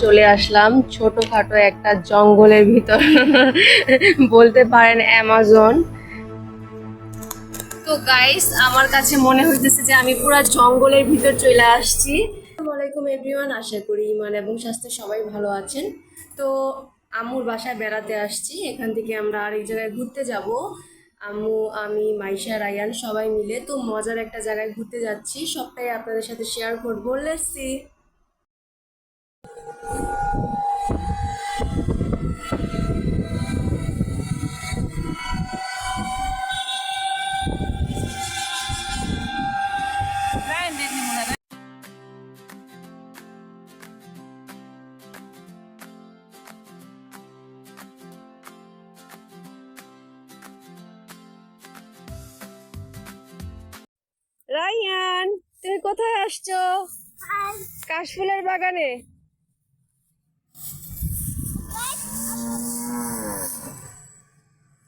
চলে আসলাম ছোটখাটো একটা জঙ্গলের ভিতর বলতে পারেন অ্যামাজন। তো গাইস আমার কাছে মনে হইতেছে যে আমি পুরো জঙ্গলের ভিতর চলে আসছি। আসসালামু আলাইকুম এভরিওয়ান, আশা করি ইমান এবং স্বাস্থ্যে সবাই ভালো আছেন। তো আম্মুর বাসায় বেড়াতে আসছি, এখান থেকে আমরা আরেক জায়গায় ঘুরতে যাব। আম্মু, আমি, মাইশা, রায়ান সবাই মিলে তো মজার একটা জায়গায় ঘুরতে যাচ্ছি, সবটাই আপনাদের সাথে শেয়ার করবো। Let's see. রায়ান, তুমি কোথায় আসছো? কাশফুলের বাগানে।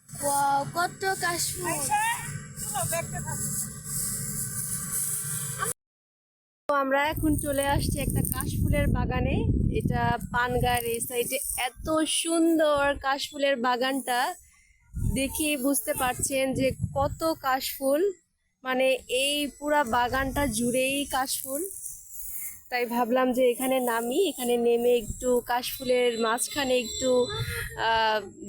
ওয়াও, কত কাশফুল! তো আমরা এখন চলে আসছি একটা কাশফুলের বাগানে। এটা পানগার এই সাইডে। এত সুন্দর কাশফুলের বাগানটা, দেখে বুঝতে পারছেন যে কত কাশফুল। মানে এই পুরা বাগানটা জুড়েই কাশফুল। তাই ভাবলাম যে এখানে নামি, এখানে নেমে একটু কাশফুলের মাঝখানে একটু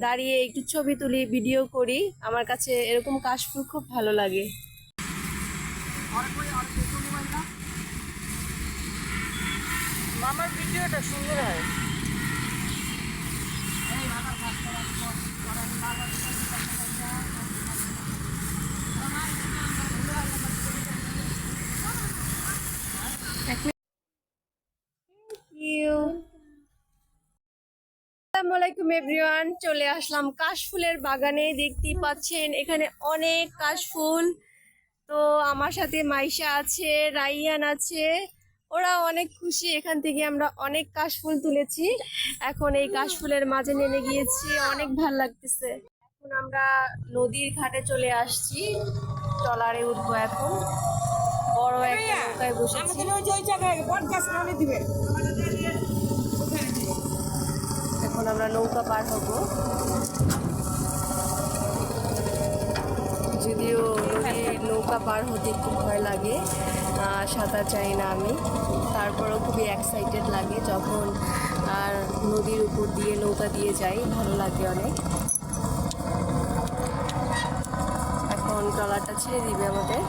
দাঁড়িয়ে একটু ছবি তুলি, ভিডিও করি। আমার কাছে এরকম কাশফুল খুব ভালো লাগে। মামার ভিডিওটা সুন্দর হয়। আসসালামু আলাইকুম এভরিওয়ান, চলে আসলাম কাশফুলের বাগানে। দেখতেই পাচ্ছেন এখানে অনেক কাশফুল। তো আমার সাথে মাইশা আছে, রাইয়ান আছে, ওরা অনেক খুশি। এখান থেকে আমরা অনেক কাশফুল তুলেছি। এখন এই কাশফুলের মাঝে নেমে গিয়েছি, অনেক ভালো লাগতেছে। এখন আমরা নদীর ঘাটে চলে আসছি, ট্রলারে উঠবো। এখন বড় একটা নৌকায় বসেছি। এখন আমরা নৌকা পার হব। যদিও নদীর নৌকা পার হতে একটু ভয় লাগে, সাঁতার চাই না আমি, তারপরেও খুবই এক্সাইটেড লাগে যখন আর নদীর উপর দিয়ে নৌকা দিয়ে যাই, ভালো লাগে অনেক। এখন ট্রলারটা ছেড়ে দিবে আমাদের।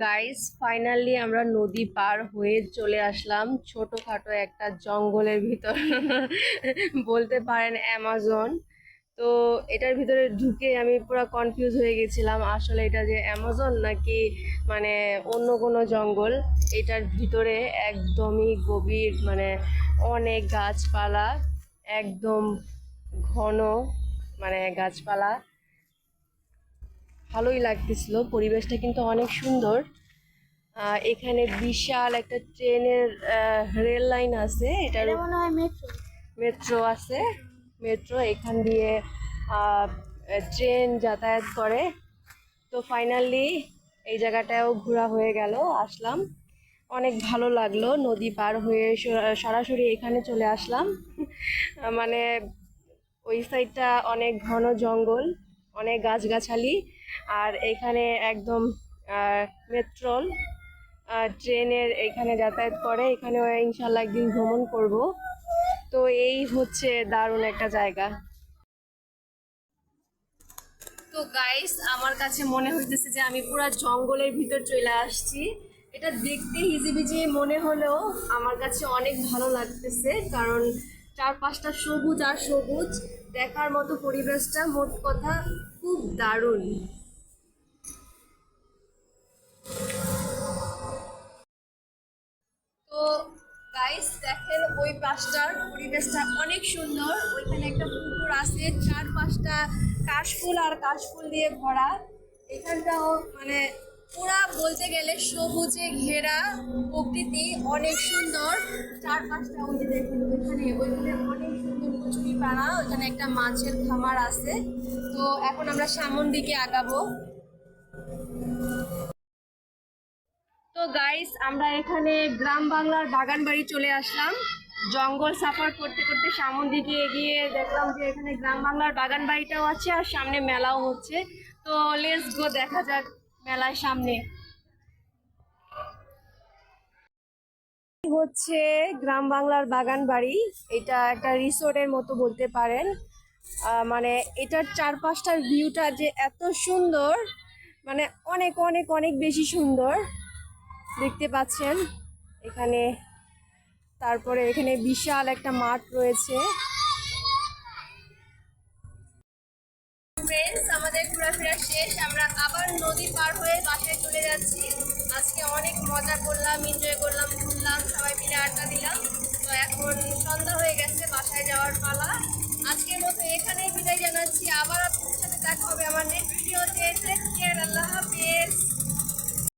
গাইস ফাইনালি আমরা নদী পার হয়ে চলে আসলাম ছোটখাটো একটা জঙ্গলের ভিতর বলতে পারেন অ্যামাজন। তো এটার ভিতরে ঢুকে আমি পুরো কনফিউজ হয়ে গেছিলাম, আসলে এটা যে অ্যামাজন নাকি মানে অন্য কোনো জঙ্গল। এটার ভিতরে একদমই গভীর, মানে অনেক গাছপালা, একদম ঘন, মানে গাছপালা। ভালোই লাগতেছিল, পরিবেশটা কিন্তু অনেক সুন্দর। এখানে বিশাল একটা ট্রেনের রেল লাইন আছে, এটার মনে হয় মেট্রো। মেট্রো আছে, মেট্রো এখান দিয়ে ট্রেন যাতায়াত করে। তো ফাইনালি এই জায়গাটাও ঘোরা হয়ে গেল, আসলাম। অনেক ভালো লাগলো, নদী পার হয়ে সরাসরি এখানে চলে আসলাম। মানে ওই সাইডটা অনেক ঘন জঙ্গল, অনেক গাছগাছালি, আর এখানে একদম মেট্রোল ট্রেনের এখানে যাতায়াত করে। এখানে ইনশাল্লাহ একদিন ভ্রমণ করব। তো এই হচ্ছে দারুণ একটা জায়গা। তো গাইস আমার কাছে মনে হইতেছে যে আমি পুরো জঙ্গলের ভিতর চলে আসছি। এটা দেখতে হিজিবিজি মনে হলেও আমার কাছে অনেক ভালো লাগতেছে, কারণ চারপাশটা সবুজ আর সবুজ, দেখার মতো পরিবেশটা, মোট কথা খুব দারুণ। তো গাইস দেখেন ওই পাশটার পরিবেশটা অনেক সুন্দর, ওইখানে একটা পুকুর আছে, চারপাশটা কাশফুল আর কাশফুল দিয়ে ভরা। এখানটাও মানে পুরা বলতে গেলে সবুজে ঘেরা প্রকৃতি, অনেক সুন্দর। চারপাশটা ওই যে দেখুন ওইখানে অনেক সুন্দর কচুরি পাড়া, ওইখানে একটা মাছের খামার আছে। তো এখন আমরা সামনের দিকে আগাবো। তো গাইস, আমরা এখানে গ্রাম বাংলার বাগান বাড়ি চলে আসলাম। জঙ্গল সাফার করতে করতে সামনের দিকে এগিয়ে দেখলাম যে এখানে গ্রাম বাংলার বাগান বাড়িটাও আছে আর সামনে মেলাও হচ্ছে। তো লেটস গো, দেখা যাক মেলার সামনে হচ্ছে গ্রাম বাংলার বাগান বাড়ি। এটা একটা রিসোর্টের মতো বলতে পারেন। মানে এটার চারপাশটার ভিউটা যে এত সুন্দর, মানে অনেক অনেক অনেক বেশি সুন্দর দেখতে পাচ্ছেন এখানে। তারপরে এখানে বিশাল একটা মাঠ রয়েছে। ফ্রেন্ডস, আমাদের ঘোরাফেরা শেষ, আমরা আবার নদী পার হয়ে বাসায় চলে যাচ্ছি। আজকে অনেক মজা করলাম, এনজয় করলাম, ঘুরলাম, সবাই মিলে আড্ডা দিলাম। তো এখন সন্ধ্যা হয়ে গেছে, বাসায় যাওয়ার পালা। আজকের মতো এখানেই বিদায় জানাচ্ছি। আবার আপনাদের সাথে দেখা হবে আমার নেক্সট ভিডিওতে। টেক কেয়ার, আল্লাহ হাফেজ।